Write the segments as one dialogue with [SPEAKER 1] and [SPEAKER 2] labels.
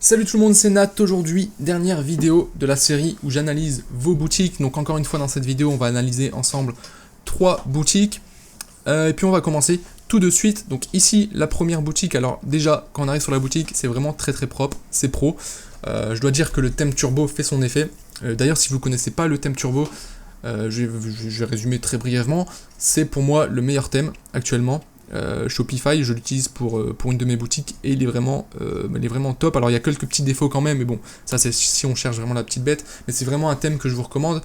[SPEAKER 1] Salut tout le monde, c'est Nat. Aujourd'hui, dernière vidéo de la série où j'analyse vos boutiques. Donc encore une fois dans cette vidéo, on va analyser ensemble 3 boutiques. Et puis on va commencer tout de suite. Donc ici, la première boutique. Alors déjà, quand on arrive sur la boutique, c'est vraiment très propre, c'est pro. Je dois dire que le thème turbo fait son effet. D'ailleurs, si vous ne connaissez pas le thème turbo, je vais résumer très brièvement. C'est pour moi le meilleur thème actuellement. Shopify, je l'utilise pour une de mes boutiques et il est vraiment top. Alors il y a quelques petits défauts quand même, mais bon, ça c'est si on cherche vraiment la petite bête, mais c'est vraiment un thème que je vous recommande.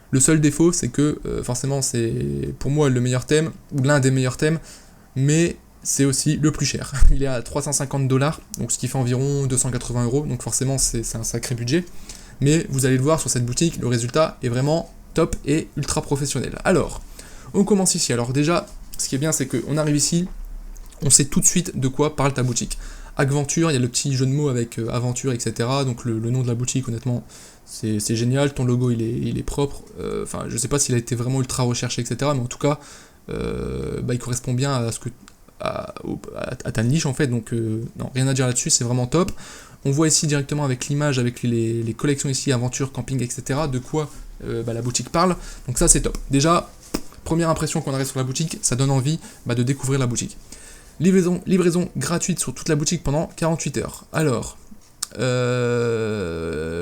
[SPEAKER 1] Le seul défaut, c'est que forcément c'est pour moi le meilleur thème, ou l'un des meilleurs thèmes, mais c'est aussi le plus cher. Il est à 350$, donc ce qui fait environ 280€, donc forcément c'est un sacré budget. Mais vous allez le voir sur cette boutique, le résultat est vraiment top et ultra professionnel. Alors, on commence ici. Alors déjà, ce qui est bien, c'est qu'on arrive ici, on sait tout de suite de quoi parle ta boutique. Aventure, il y a le petit jeu de mots avec aventure, etc. Donc le nom de la boutique, honnêtement, c'est génial. Ton logo, il est propre. Enfin, je sais pas s'il a été vraiment ultra recherché, etc. Mais en tout cas, il correspond bien à ce que à ta niche en fait. Donc non, rien à dire là-dessus, c'est vraiment top. On voit ici directement avec l'image, avec les collections ici, aventure, camping, etc. De quoi la boutique parle. Donc ça, c'est top. Déjà, première impression qu'on arrive sur la boutique, ça donne envie de découvrir la boutique. Livraison gratuite sur toute la boutique pendant 48 heures. Alors,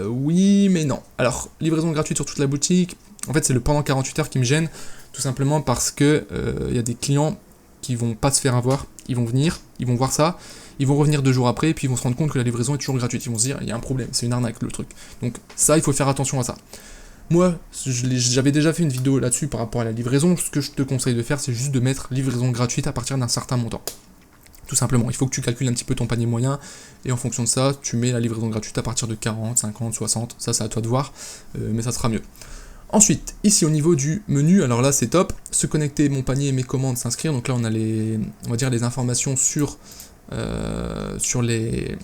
[SPEAKER 1] oui, mais non. Alors, livraison gratuite sur toute la boutique, en fait, c'est le pendant 48 heures qui me gêne, tout simplement parce que y a des clients qui vont pas se faire avoir, ils vont venir, ils vont voir ça, ils vont revenir 2 jours après, et puis ils vont se rendre compte que la livraison est toujours gratuite. Ils vont se dire, il y a un problème, c'est une arnaque le truc. Donc ça, il faut faire attention à ça. Moi, j'avais déjà fait une vidéo là-dessus par rapport à la livraison. Ce que je te conseille de faire, c'est juste de mettre livraison gratuite à partir d'un certain montant. Tout simplement, il faut que tu calcules un petit peu ton panier moyen, et en fonction de ça, tu mets la livraison gratuite à partir de 40, 50, 60, ça c'est à toi de voir, mais ça sera mieux. Ensuite, ici au niveau du menu, alors là c'est top, se connecter, mon panier et mes commandes, s'inscrire, donc là on a les informations sur les...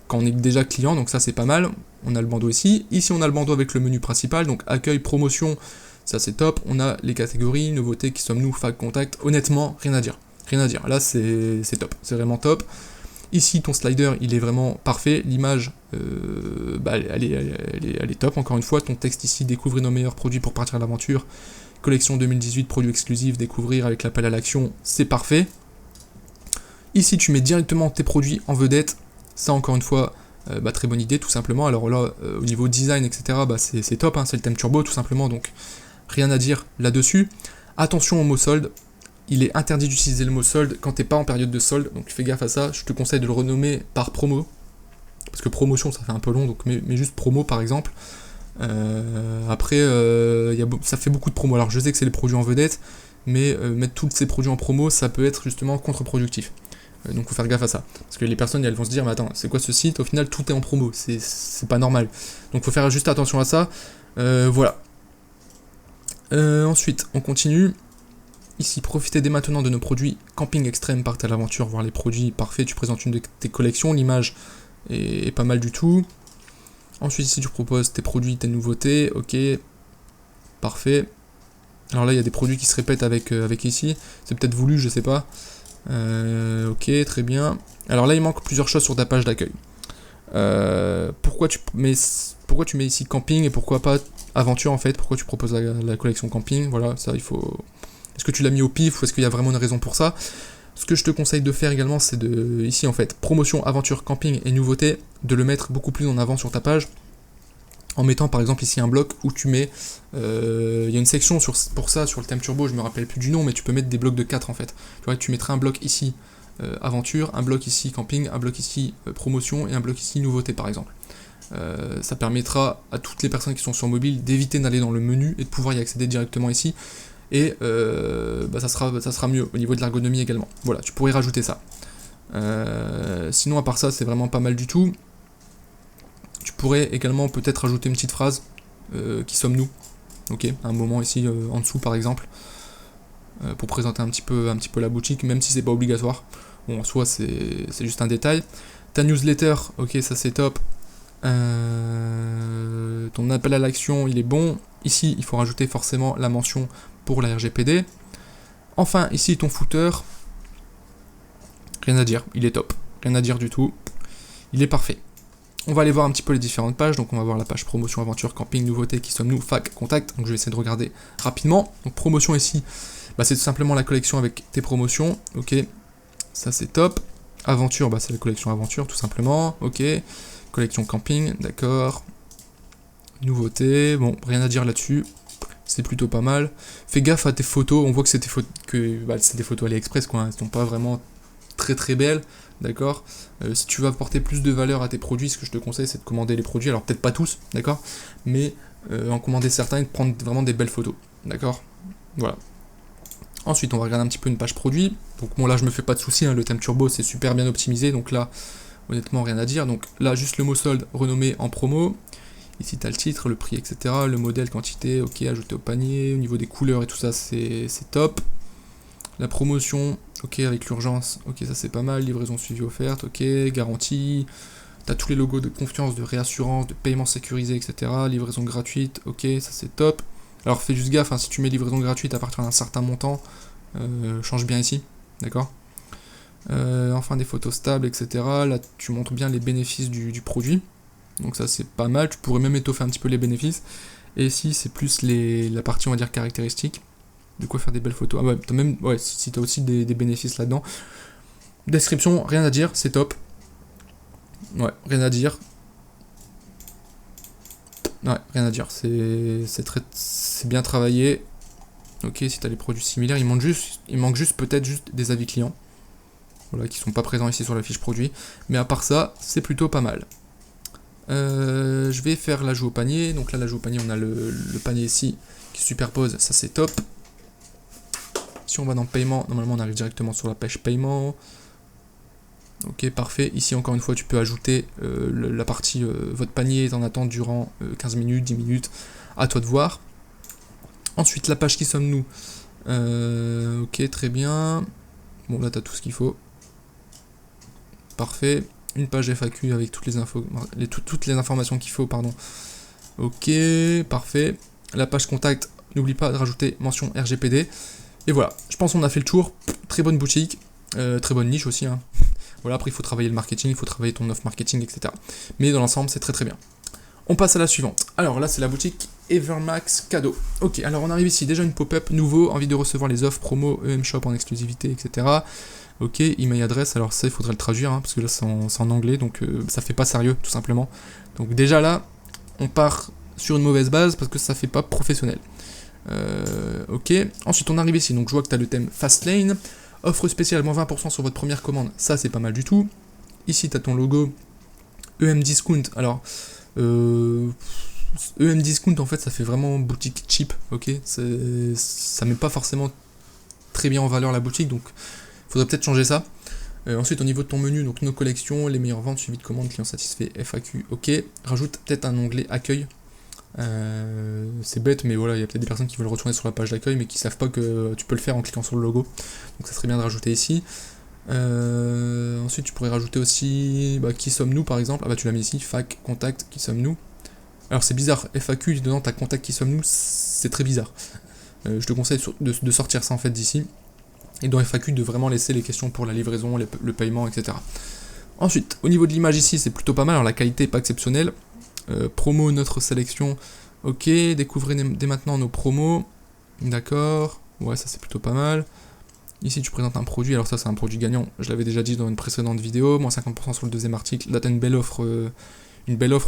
[SPEAKER 1] quand on est déjà client, donc ça c'est pas mal. On a le bandeau ici. Ici on a le bandeau avec le menu principal, donc accueil, promotion, ça c'est top. On a les catégories, nouveautés, qui sommes-nous, fac, contact. Honnêtement, rien à dire. Rien à dire. Là c'est top, c'est vraiment top. Ici ton slider il est vraiment parfait. L'image elle est top. Encore une fois, ton texte ici, découvrir nos meilleurs produits pour partir à l'aventure. Collection 2018, produits exclusifs, découvrir avec l'appel à l'action, c'est parfait. Ici tu mets directement tes produits en vedette. Ça encore une fois, très bonne idée tout simplement. Alors là, au niveau design, etc., c'est top, hein, c'est le thème turbo tout simplement, donc rien à dire là-dessus. Attention au mot solde, il est interdit d'utiliser le mot solde quand t'es pas en période de solde, donc fais gaffe à ça. Je te conseille de le renommer par promo, parce que promotion ça fait un peu long, donc mais juste promo par exemple. Après, ça fait beaucoup de promos. Alors je sais que c'est les produits en vedette, mais mettre tous ces produits en promo, ça peut être justement contre-productif. Donc faut faire gaffe à ça, parce que les personnes elles vont se dire mais attends, c'est quoi ce site, au final tout est en promo, c'est pas normal, donc faut faire juste attention à ça. Voilà. Ensuite on continue. Ici, profitez dès maintenant de nos produits camping extrême, partez à l'aventure, voir les produits parfaits, tu présentes une de tes collections, l'image est pas mal du tout. Ensuite ici tu proposes tes produits, tes nouveautés, ok, parfait. Alors là il y a des produits qui se répètent avec ici, c'est peut-être voulu, je sais pas. Ok, très bien. Alors là, il manque plusieurs choses sur ta page d'accueil. Pourquoi tu mets ici camping et pourquoi pas aventure en fait? Pourquoi tu proposes la collection camping? Voilà, ça il faut... Est-ce que tu l'as mis au pif ou est-ce qu'il y a vraiment une raison pour ça? Ce que je te conseille de faire également, c'est ici en fait, promotion, aventure, camping et nouveauté, de le mettre beaucoup plus en avant sur ta page. En mettant par exemple ici un bloc où tu mets, il y a une section pour ça sur le thème turbo, je me rappelle plus du nom, mais tu peux mettre des blocs de 4 en fait. Tu vois, tu mettrais un bloc ici aventure, un bloc ici camping, un bloc ici promotion et un bloc ici nouveauté par exemple. Ça permettra à toutes les personnes qui sont sur mobile d'éviter d'aller dans le menu et de pouvoir y accéder directement ici. Et ça sera mieux au niveau de l'ergonomie également. Voilà, tu pourrais rajouter ça. Sinon à part ça, c'est vraiment pas mal du tout. Tu pourrais également peut-être ajouter une petite phrase, qui sommes-nous, ok, à un moment ici en dessous par exemple, pour présenter un petit peu la boutique, même si c'est pas obligatoire. Bon, en soi c'est juste un détail. Ta newsletter, ok, ça c'est top. Ton appel à l'action, il est bon. Ici, il faut rajouter forcément la mention pour la RGPD. Enfin, ici ton footer, rien à dire, il est top, rien à dire du tout, il est parfait. On va aller voir un petit peu les différentes pages, donc on va voir la page promotion, aventure, camping, nouveautés, qui sommes-nous, fac, contact, donc je vais essayer de regarder rapidement. Donc promotion ici, bah, c'est tout simplement la collection avec tes promotions, ok, ça c'est top. Aventure, bah, c'est la collection aventure tout simplement, ok. Collection camping, d'accord. Nouveautés, bon, rien à dire là-dessus, c'est plutôt pas mal. Fais gaffe à tes photos, on voit que c'est des photos AliExpress, quoi, elles sont pas vraiment très très belles. D'accord. Si tu veux apporter plus de valeur à tes produits, ce que je te conseille, c'est de commander les produits. Alors peut-être pas tous, d'accord, mais en commander certains et de prendre vraiment des belles photos, d'accord. Voilà. Ensuite, on va regarder un petit peu une page produit. Donc bon, là, je me fais pas de soucis, hein, le thème turbo, c'est super bien optimisé, donc là, honnêtement, rien à dire. Donc là, juste le mot solde renommé en promo. Ici, tu as le titre, le prix, etc. Le modèle, quantité, ok, ajouté au panier. Au niveau des couleurs et tout ça, c'est top. La promotion, ok, avec l'urgence, ok, ça c'est pas mal. Livraison suivie offerte, ok, garantie. T'as tous les logos de confiance, de réassurance, de paiement sécurisé, etc. Livraison gratuite, ok, ça c'est top. Alors fais juste gaffe, hein, si tu mets livraison gratuite à partir d'un certain montant, change bien ici, d'accord. Enfin des photos stables, etc. Là tu montres bien les bénéfices du produit. Donc ça c'est pas mal, tu pourrais même étoffer un petit peu les bénéfices. Et ici c'est plus la partie on va dire caractéristique. De quoi faire des belles photos. Ah ouais, t'as même, ouais, si t'as aussi des bénéfices là-dedans. Description, rien à dire, c'est top. Ouais, rien à dire. Ouais, rien à dire, c'est bien travaillé. Ok, si t'as les produits similaires, il manque juste peut-être juste des avis clients. Voilà, qui sont pas présents ici sur la fiche produit. Mais à part ça, c'est plutôt pas mal. Je vais faire l'ajout au panier. Donc là, l'ajout au panier, on a le panier ici qui se superpose, ça c'est top. Si on va dans paiement, normalement on arrive directement sur la page paiement. Ok, parfait. Ici, encore une fois, tu peux ajouter la partie votre panier est en attente durant 15 minutes, 10 minutes. À toi de voir. Ensuite, la page qui sommes-nous. Ok, très bien. Bon, là, tu as tout ce qu'il faut. Parfait. Une page FAQ avec toutes les infos, toutes les informations qu'il faut, pardon. Ok, parfait. La page contact, n'oublie pas de rajouter mention RGPD. Et voilà, je pense qu'on a fait le tour. Très bonne boutique, très bonne niche aussi, hein. Voilà, après il faut travailler le marketing, il faut travailler ton offre marketing, etc. Mais dans l'ensemble, c'est très très bien. On passe à la suivante. Alors là, c'est la boutique Evermax Cadeau. Ok, alors on arrive ici, déjà une pop-up nouveau, envie de recevoir les offres promo, EM Shop en exclusivité, etc. Ok, email adresse, alors ça, il faudrait le traduire, hein, parce que là, c'est en anglais, donc ça fait pas sérieux, tout simplement. Donc déjà là, on part sur une mauvaise base, parce que ça fait pas professionnel. Ok, ensuite on arrive ici, donc je vois que tu as le thème Fastlane. Offre spéciale, moins 20% sur votre première commande, ça c'est pas mal du tout. Ici tu as ton logo EM Discount, alors EM Discount en fait ça fait vraiment boutique cheap, ok, ça met pas forcément très bien en valeur la boutique, donc faudrait peut-être changer ça. Ensuite au niveau de ton menu, donc nos collections, les meilleures ventes, suivi de commandes, clients satisfaits, FAQ, ok, rajoute peut-être un onglet accueil. C'est bête, mais voilà, il y a peut-être des personnes qui veulent retourner sur la page d'accueil mais qui savent pas que tu peux le faire en cliquant sur le logo, donc ça serait bien de rajouter ici. Ensuite tu pourrais rajouter aussi qui sommes-nous par exemple. Ah bah tu l'as mis ici, fac, contact, qui sommes-nous. Alors c'est bizarre, FAQ dedans t'as contact, qui sommes-nous, c'est très bizarre. Je te conseille de sortir ça en fait d'ici, et dans FAQ de vraiment laisser les questions pour la livraison, le paiement, etc. Ensuite au niveau de l'image ici c'est plutôt pas mal, alors la qualité est pas exceptionnelle. Promo, notre sélection, ok, découvrez dès maintenant nos promos, d'accord, ouais ça c'est plutôt pas mal. Ici tu présentes un produit, alors ça c'est un produit gagnant, je l'avais déjà dit dans une précédente vidéo, moins 50% sur le deuxième article, là t'as une belle offre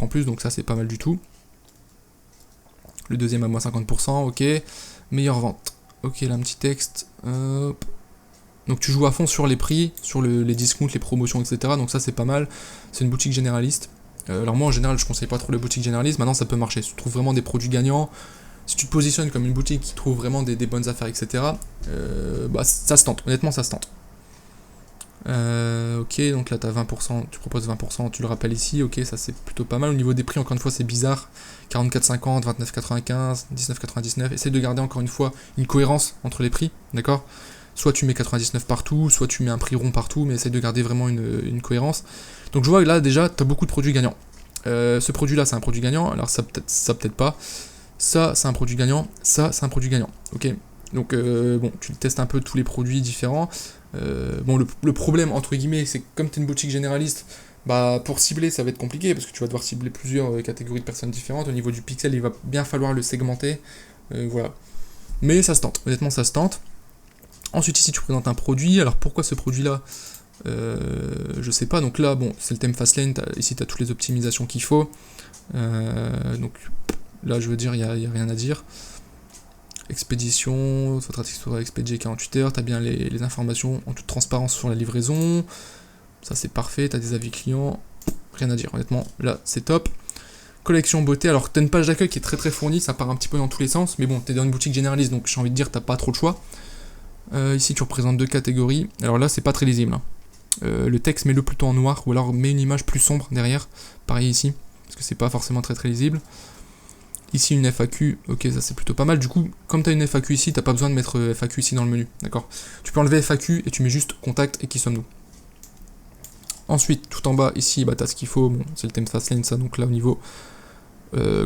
[SPEAKER 1] en plus, donc ça c'est pas mal du tout. Le deuxième à moins 50%, ok, meilleure vente, ok là un petit texte, hop. Donc tu joues à fond sur les prix, sur les discounts, les promotions, etc. Donc ça c'est pas mal, c'est une boutique généraliste. Alors moi en général je conseille pas trop les boutiques généralistes, maintenant ça peut marcher, si tu trouves vraiment des produits gagnants, si tu te positionnes comme une boutique qui trouve vraiment des bonnes affaires, etc. Ça se tente, honnêtement ça se tente. Ok, donc là tu as 20%, tu proposes 20%, tu le rappelles ici, ok, ça c'est plutôt pas mal. Au niveau des prix, encore une fois c'est bizarre, 44,50, 29,95, 19,99, essaye de garder encore une fois une cohérence entre les prix, d'accord. Soit tu mets 99 partout, soit tu mets un prix rond partout, mais essaye de garder vraiment une cohérence. Donc je vois que là déjà tu as beaucoup de produits gagnants. Ce produit là c'est un produit gagnant, alors ça peut-être pas. Ça c'est un produit gagnant, ça c'est un produit gagnant. Ok. Donc bon, tu testes un peu tous les produits différents. Bon le problème entre guillemets c'est que comme tu es une boutique généraliste, Bah, pour cibler, ça va être compliqué, parce que tu vas devoir cibler plusieurs catégories de personnes différentes. Au niveau du pixel, il va bien falloir le segmenter. Voilà. Mais ça se tente, honnêtement, ça se tente. Ensuite, ici, tu présentes un produit. Alors, pourquoi ce produit-là je sais pas. Donc là, bon, c'est le thème Fastlane. Ici, tu as toutes les optimisations qu'il faut. Donc là, je veux dire, il n'y a rien à dire. Expédition, votre article sera expédié 48 heures. Tu as bien les informations en toute transparence sur la livraison. Ça, c'est parfait. Tu as des avis clients. Rien à dire, honnêtement. Là, c'est top. Collection beauté. Alors, tu as une page d'accueil qui est très très fournie. Ça part un petit peu dans tous les sens. Mais bon, tu es dans une boutique généraliste. Donc, j'ai envie de dire, tu n'as pas trop le choix. Ici, tu représentes deux catégories. Alors là, c'est pas très lisible. Hein. Le texte, mets-le plutôt en noir. Ou alors, mets une image plus sombre derrière. Pareil ici. Parce que c'est pas forcément très très lisible. Ici une FAQ, ok, ça c'est plutôt pas mal. Du coup, comme tu as une FAQ ici, t'as pas besoin de mettre FAQ ici dans le menu, d'accord? Tu peux enlever FAQ et tu mets juste contact et qui sommes-nous. Ensuite, tout en bas ici, bah, tu as ce qu'il faut, bon, c'est le thème Fastlane, ça, donc là au niveau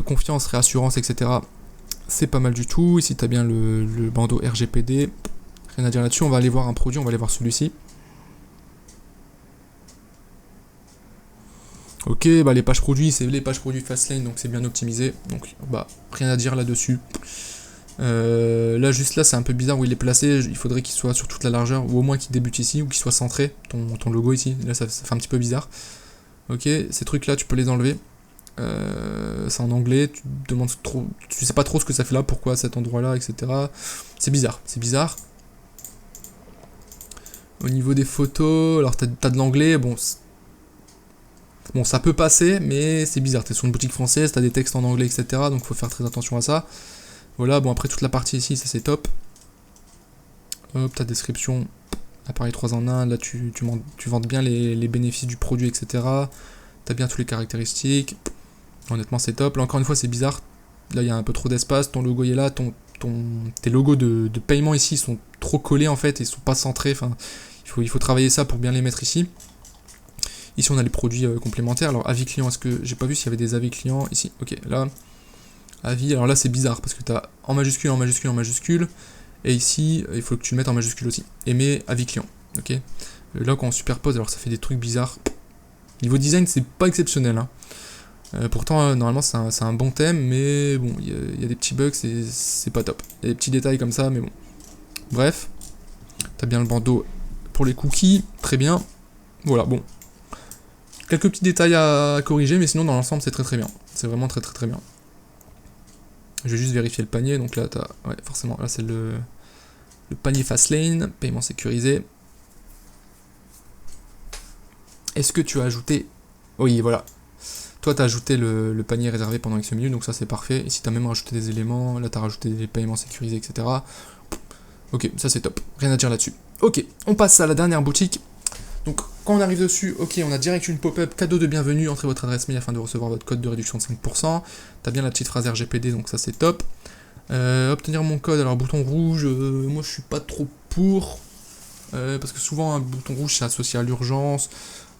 [SPEAKER 1] confiance, réassurance, etc. C'est pas mal du tout. Ici, tu as bien le bandeau RGPD, rien à dire là-dessus. On va aller voir un produit, on va aller voir celui-ci. Ok, bah les pages produits, c'est les pages produits Fastlane, donc c'est bien optimisé. Donc bah rien à dire là-dessus. Là juste là c'est un peu bizarre où il est placé, il faudrait qu'il soit sur toute la largeur, ou au moins qu'il débute ici, ou qu'il soit centré, ton logo ici, là ça fait un petit peu bizarre. Ok, ces trucs là tu peux les enlever. C'est en anglais, tu te demandes trop, tu sais pas trop ce que ça fait là, pourquoi à cet endroit là, etc. C'est bizarre, c'est bizarre. Au niveau des photos, alors t'as de l'anglais, bon ça peut passer, mais c'est bizarre. T'es sur une boutique française, t'as des textes en anglais, etc. Donc faut faire très attention à ça. Voilà, bon après toute la partie ici, ça c'est top. Hop, ta description, appareil 3 en 1, là tu vantes bien les bénéfices du produit, etc. T'as bien toutes les caractéristiques. Honnêtement c'est top. Là encore une fois c'est bizarre. Là il y a un peu trop d'espace, ton logo est là, tes logos de paiement ici sont trop collés en fait, et ils sont pas centrés. Enfin, il faut travailler ça pour bien les mettre ici. Ici, on a les produits complémentaires. Alors, avis client, est-ce que j'ai pas vu s'il y avait des avis clients ici? Ok, là, avis. Alors là, c'est bizarre parce que tu as en majuscule, en majuscule, en majuscule. Et ici, il faut que tu le mettes en majuscule aussi. Et mets avis client. Ok. Là, quand on superpose, alors ça fait des trucs bizarres. Niveau design, c'est pas exceptionnel. Hein. Pourtant, normalement, c'est un bon thème, mais bon, il y a des petits bugs, c'est pas top. Il y a des petits détails comme ça, mais bon. Bref, tu as bien le bandeau pour les cookies, très bien. Voilà, bon. Quelques petits détails à corriger, mais sinon dans l'ensemble c'est très très bien. C'est vraiment très très très bien. Je vais juste vérifier le panier, donc là t'as. Ouais, forcément, là c'est le panier Fastlane, paiement sécurisé. Est-ce que tu as ajouté. Oui, voilà. Toi t'as ajouté le panier réservé pendant X minutes, donc ça c'est parfait. Ici t'as même rajouté des éléments, là t'as rajouté des paiements sécurisés, etc. Ok, ça c'est top. Rien à dire là-dessus. Ok, on passe à la dernière boutique. Donc quand on arrive dessus, ok, on a direct une pop-up, cadeau de bienvenue, entrez votre adresse mail afin de recevoir votre code de réduction de 5%. T'as bien la petite phrase RGPD, donc ça c'est top. Obtenir mon code, alors bouton rouge, moi je suis pas trop pour, parce que souvent un bouton rouge c'est associé à l'urgence,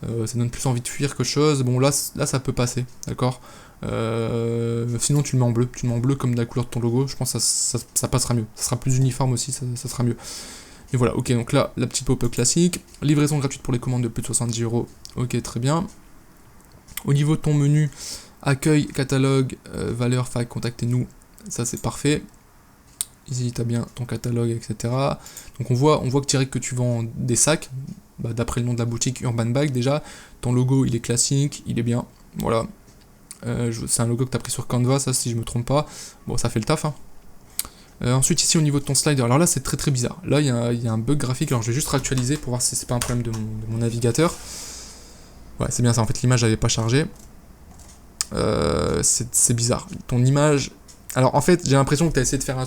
[SPEAKER 1] ça donne plus envie de fuir que chose. Bon là ça peut passer, d'accord. Sinon tu le mets en bleu comme la couleur de ton logo, je pense que ça passera mieux, ça sera plus uniforme aussi, ça sera mieux. Et voilà, ok, donc là, la petite pop-up classique. Livraison gratuite pour les commandes de plus de 70 €. Ok, très bien. Au niveau de ton menu, accueil, catalogue, valeur, fac, contactez-nous. Ça, c'est parfait. Ici, tu as bien ton catalogue, etc. Donc on voit que direct que tu vends des sacs. Bah, d'après le nom de la boutique, Urban Bag, déjà. Ton logo, il est classique, il est bien. Voilà. C'est un logo que tu as pris sur Canva, ça, si je me trompe pas. Bon, ça fait le taf, hein. Ensuite ici au niveau de ton slider, alors là c'est très très bizarre. Là il y a un bug graphique, alors je vais juste réactualiser pour voir si c'est pas un problème de mon navigateur. Ouais c'est bien ça, en fait l'image n'avait pas chargé. C'est bizarre. Ton image... Alors en fait j'ai l'impression que tu as essayé de faire un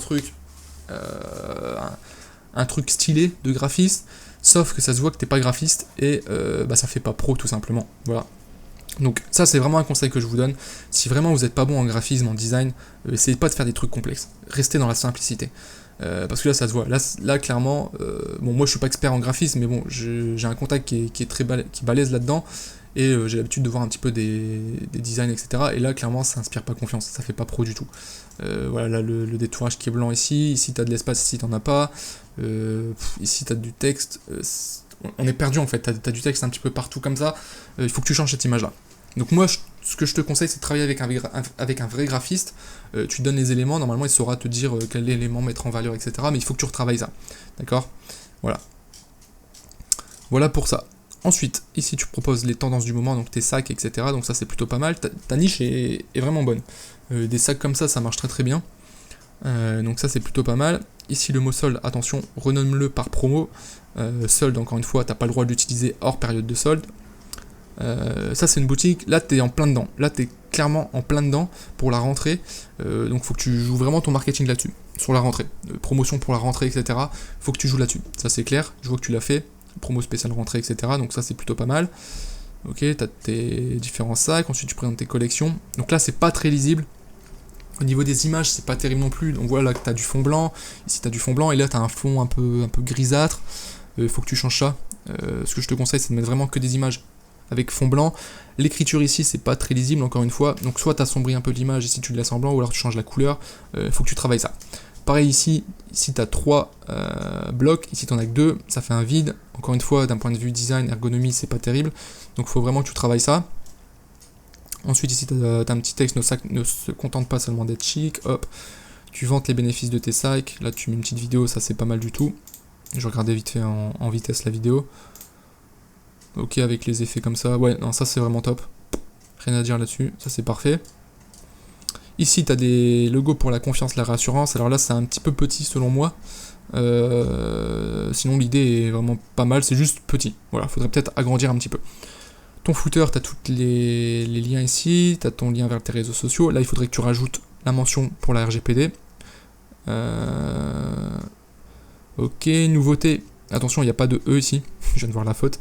[SPEAKER 1] truc stylé de graphiste, sauf que ça se voit que t'es pas graphiste et bah ça fait pas pro tout simplement. Voilà. Donc ça c'est vraiment un conseil que je vous donne. Si vraiment vous n'êtes pas bon en graphisme, en design, essayez pas de faire des trucs complexes. Restez dans la simplicité. Parce que là ça se voit. Là clairement, bon moi je suis pas expert en graphisme, mais bon j'ai un contact qui est très balèze là-dedans. Et j'ai l'habitude de voir un petit peu des designs, etc. Et là clairement ça inspire pas confiance, ça fait pas pro du tout. Voilà là le détourage qui est blanc ici t'as de l'espace, ici t'en as pas. Ici t'as du texte. on est perdu en fait, t'as du texte un petit peu partout comme ça, il faut que tu changes cette image là. Donc moi, ce que je te conseille, c'est de travailler avec un vrai graphiste. Tu donnes les éléments, normalement il saura te dire quel élément mettre en valeur, etc. Mais il faut que tu retravailles ça, d'accord? Voilà. Voilà pour ça. Ensuite, ici tu proposes les tendances du moment, donc tes sacs, etc. Donc ça c'est plutôt pas mal, ta niche est vraiment bonne. Des sacs comme ça marche très très bien. Donc ça c'est plutôt pas mal. Ici le mot solde, attention, renomme-le par promo. Solde, encore une fois, t'as pas le droit de l'utiliser hors période de solde. Ça c'est une boutique, là t'es en plein dedans, là t'es clairement en plein dedans pour la rentrée, donc faut que tu joues vraiment ton marketing là-dessus, sur la rentrée, promotion pour la rentrée, etc. Faut que tu joues là-dessus, ça c'est clair, je vois que tu l'as fait, promo spéciale rentrée, etc. Donc ça c'est plutôt pas mal. Ok, t'as tes différents sacs, ensuite tu présentes tes collections, donc là c'est pas très lisible. Au niveau des images, c'est pas terrible non plus, donc voilà là que t'as du fond blanc, ici t'as du fond blanc, et là t'as un fond un peu grisâtre, faut que tu changes ça. Ce que je te conseille c'est de mettre vraiment que des images avec fond blanc. L'écriture ici c'est pas très lisible encore une fois, donc soit t'assombris un peu l'image ici tu le laisses en blanc, ou alors tu changes la couleur, faut que tu travailles ça. Pareil ici t'as 3 blocs, ici t'en as que 2, ça fait un vide, encore une fois d'un point de vue design, ergonomie c'est pas terrible, donc faut vraiment que tu travailles ça. Ensuite ici t'as un petit texte, nos sacs ne se contentent pas seulement d'être chic, hop, tu vantes les bénéfices de tes sacs, là tu mets une petite vidéo, ça c'est pas mal du tout, je regardais vite fait en vitesse la vidéo. Ok, avec les effets comme ça, ouais, non, ça c'est vraiment top. Rien à dire là-dessus, ça c'est parfait. Ici, tu as des logos pour la confiance, la réassurance. Alors là, c'est un petit peu petit selon moi. Sinon, l'idée est vraiment pas mal, c'est juste petit. Voilà, faudrait peut-être agrandir un petit peu. Ton footer, tu as tous les liens ici, tu as ton lien vers tes réseaux sociaux. Là, il faudrait que tu rajoutes la mention pour la RGPD. Ok, nouveauté. Attention, il n'y a pas de E ici, je viens de voir la faute.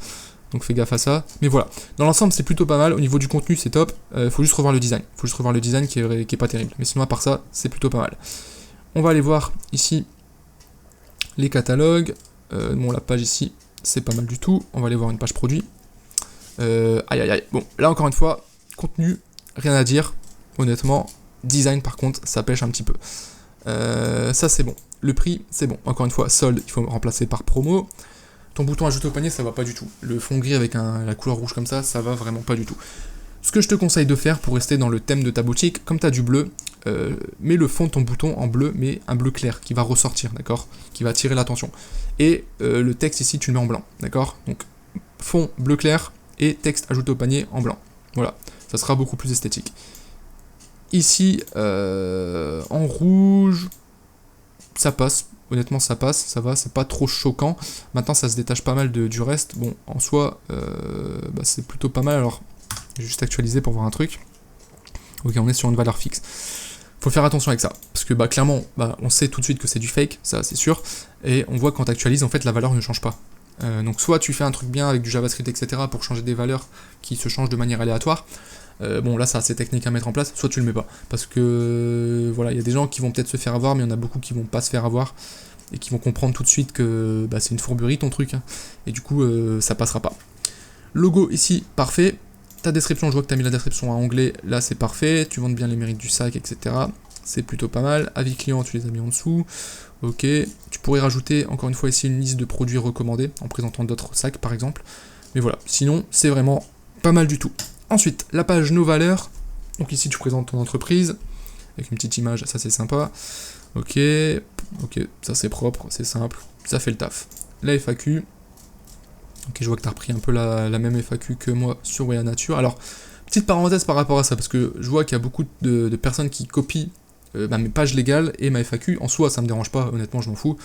[SPEAKER 1] Donc fais gaffe à ça. Mais voilà, dans l'ensemble c'est plutôt pas mal. Au niveau du contenu c'est top. Faut juste revoir le design. Faut juste revoir le design qui est pas terrible. Mais sinon à part ça, c'est plutôt pas mal. On va aller voir ici les catalogues. Bon, la page ici, c'est pas mal du tout. On va aller voir une page produit. Aïe aïe aïe. Bon, là encore une fois, contenu, rien à dire. Honnêtement, design par contre, ça pêche un petit peu. Ça c'est bon. Le prix, c'est bon. Encore une fois, solde, il faut remplacer par promo. Ton bouton ajouter au panier, ça va pas du tout. Le fond gris avec la couleur rouge comme ça va vraiment pas du tout. Ce que je te conseille de faire pour rester dans le thème de ta boutique, comme tu as du bleu, mets le fond de ton bouton en bleu, mais un bleu clair qui va ressortir, d'accord, qui va attirer l'attention. Et le texte ici, tu le mets en blanc, d'accord. Donc fond bleu clair et texte ajouté au panier en blanc. Voilà, ça sera beaucoup plus esthétique. Ici, en rouge, ça passe. Honnêtement ça passe, ça va, c'est pas trop choquant. Maintenant ça se détache pas mal du reste. Bon, en soi, c'est plutôt pas mal. Alors, je vais juste actualiser pour voir un truc. Ok, on est sur une valeur fixe. Faut faire attention avec ça. Parce que clairement, on sait tout de suite que c'est du fake, ça c'est sûr. Et on voit que quand tu actualises, en fait la valeur ne change pas. Donc soit tu fais un truc bien avec du JavaScript, etc. pour changer des valeurs qui se changent de manière aléatoire. Bon là c'est assez technique à mettre en place, soit tu le mets pas, parce que voilà, il y a des gens qui vont peut-être se faire avoir, mais il y en a beaucoup qui vont pas se faire avoir, et qui vont comprendre tout de suite que c'est une fourberie ton truc, hein, et du coup ça passera pas. Logo ici, parfait. Ta description, je vois que tu as mis la description en anglais, là c'est parfait, tu vantes bien les mérites du sac, etc. C'est plutôt pas mal. Avis client, tu les as mis en dessous, ok. Tu pourrais rajouter encore une fois ici une liste de produits recommandés, en présentant d'autres sacs par exemple, mais voilà, sinon c'est vraiment pas mal du tout. Ensuite, la page nos valeurs. Donc ici, tu présentes ton entreprise avec une petite image, ça c'est sympa. Ok, ça c'est propre, c'est simple, ça fait le taf. La FAQ. Ok, je vois que tu as repris un peu la même FAQ que moi sur Wea Nature. Alors, petite parenthèse par rapport à ça, parce que je vois qu'il y a beaucoup de personnes qui copient mes pages légales et ma FAQ. En soi, ça me dérange pas, honnêtement, je m'en fous.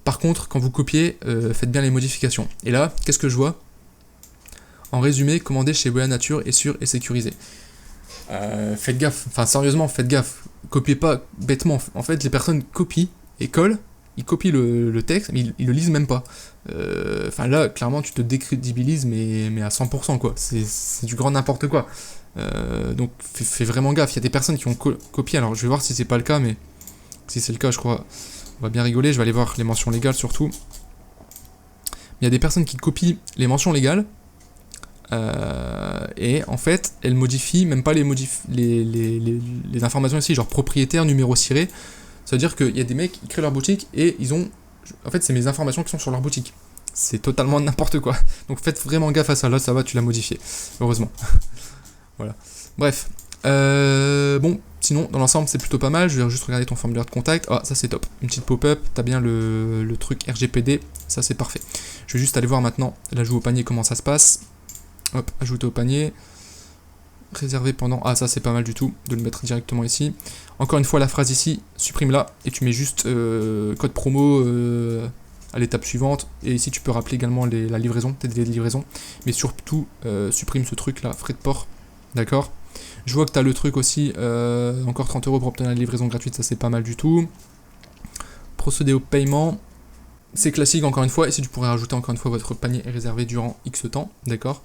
[SPEAKER 1] Par contre, quand vous copiez, faites bien les modifications. Et là, qu'est-ce que je vois ? En résumé, commander chez Wea Nature est sûr et sécurisé. Faites gaffe, enfin sérieusement, faites gaffe. Copiez pas bêtement. En fait, les personnes copient et collent, ils copient le texte, mais ils le lisent même pas. Enfin là, clairement, tu te décrédibilises, mais à 100%, quoi. C'est du grand n'importe quoi. Donc, fais vraiment gaffe. Il y a des personnes qui ont copié, alors je vais voir si c'est pas le cas, mais si c'est le cas, je crois, on va bien rigoler. Je vais aller voir les mentions légales surtout. Il y a des personnes qui copient les mentions légales, et en fait elle modifie même pas les informations ici, genre propriétaire, numéro ciré. Ça veut dire qu'il y a des mecs qui créent leur boutique et ils ont, en fait c'est mes informations qui sont sur leur boutique, C'est totalement n'importe quoi. Donc faites vraiment gaffe à ça. Là, ça va, tu l'as modifié. Heureusement. Voilà. Bref. Bon, sinon, dans l'ensemble, c'est plutôt pas mal. Je vais juste regarder ton formulaire de contact. Ah, ça c'est top. Une petite pop-up. T'as bien le truc RGPD. Ça, c'est parfait. Je vais juste aller voir maintenant l'ajout au panier, comment ça se passe. Hop, ajouter au panier. Réservé pendant... Ah, ça, c'est pas mal du tout de le mettre directement ici. Encore une fois, la phrase ici, supprime-la. Et tu mets juste code promo... à l'étape suivante, et ici tu peux rappeler également la livraison, tes délais de livraison, mais surtout supprime ce truc là, frais de port, d'accord. Je vois que tu as le truc aussi, encore 30 € pour obtenir la livraison gratuite, ça c'est pas mal du tout. Procéder au paiement, c'est classique encore une fois, et si tu pourrais rajouter encore une fois votre panier est réservé durant X temps, d'accord.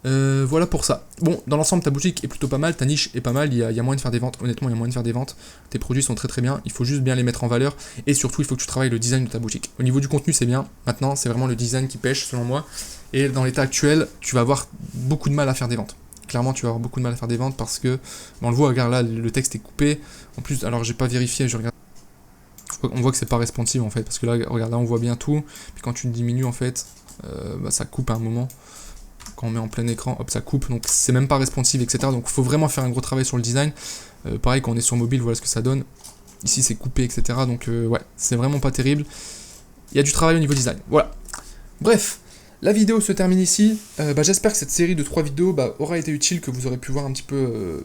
[SPEAKER 1] Voilà pour ça. Bon, dans l'ensemble, ta boutique est plutôt pas mal, ta niche est pas mal, il y a moyen de faire des ventes, honnêtement, il y a moyen de faire des ventes. Tes produits sont très très bien, il faut juste bien les mettre en valeur, et surtout, il faut que tu travailles le design de ta boutique. Au niveau du contenu, c'est bien, maintenant, c'est vraiment le design qui pêche, selon moi, et dans l'état actuel, tu vas avoir beaucoup de mal à faire des ventes. Clairement, tu vas avoir beaucoup de mal à faire des ventes parce que, bon, on le voit, regarde là, le texte est coupé, en plus, alors j'ai pas vérifié, je regarde. On voit que c'est pas responsive en fait, parce que là, regarde, là, on voit bien tout, puis quand tu le diminues, en fait, ça coupe à un moment. Quand on met en plein écran, hop, ça coupe, donc c'est même pas responsive, etc. Donc il faut vraiment faire un gros travail sur le design. Pareil, quand on est sur mobile, voilà ce que ça donne. Ici, c'est coupé, etc. Donc ouais, c'est vraiment pas terrible. Il y a du travail au niveau design. Voilà. Bref, la vidéo se termine ici. J'espère que cette série de 3 vidéos aura été utile, que vous aurez pu voir un petit peu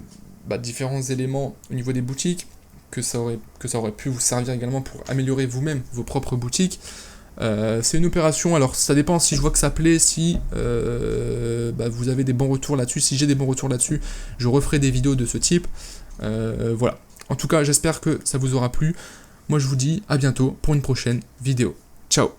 [SPEAKER 1] différents éléments au niveau des boutiques, que ça aurait pu vous servir également pour améliorer vous-même vos propres boutiques. C'est une opération, alors ça dépend si je vois que ça plaît, si vous avez des bons retours là-dessus, si j'ai des bons retours là-dessus, je referai des vidéos de ce type. Voilà. En tout cas, j'espère que ça vous aura plu. Moi, je vous dis à bientôt pour une prochaine vidéo. Ciao!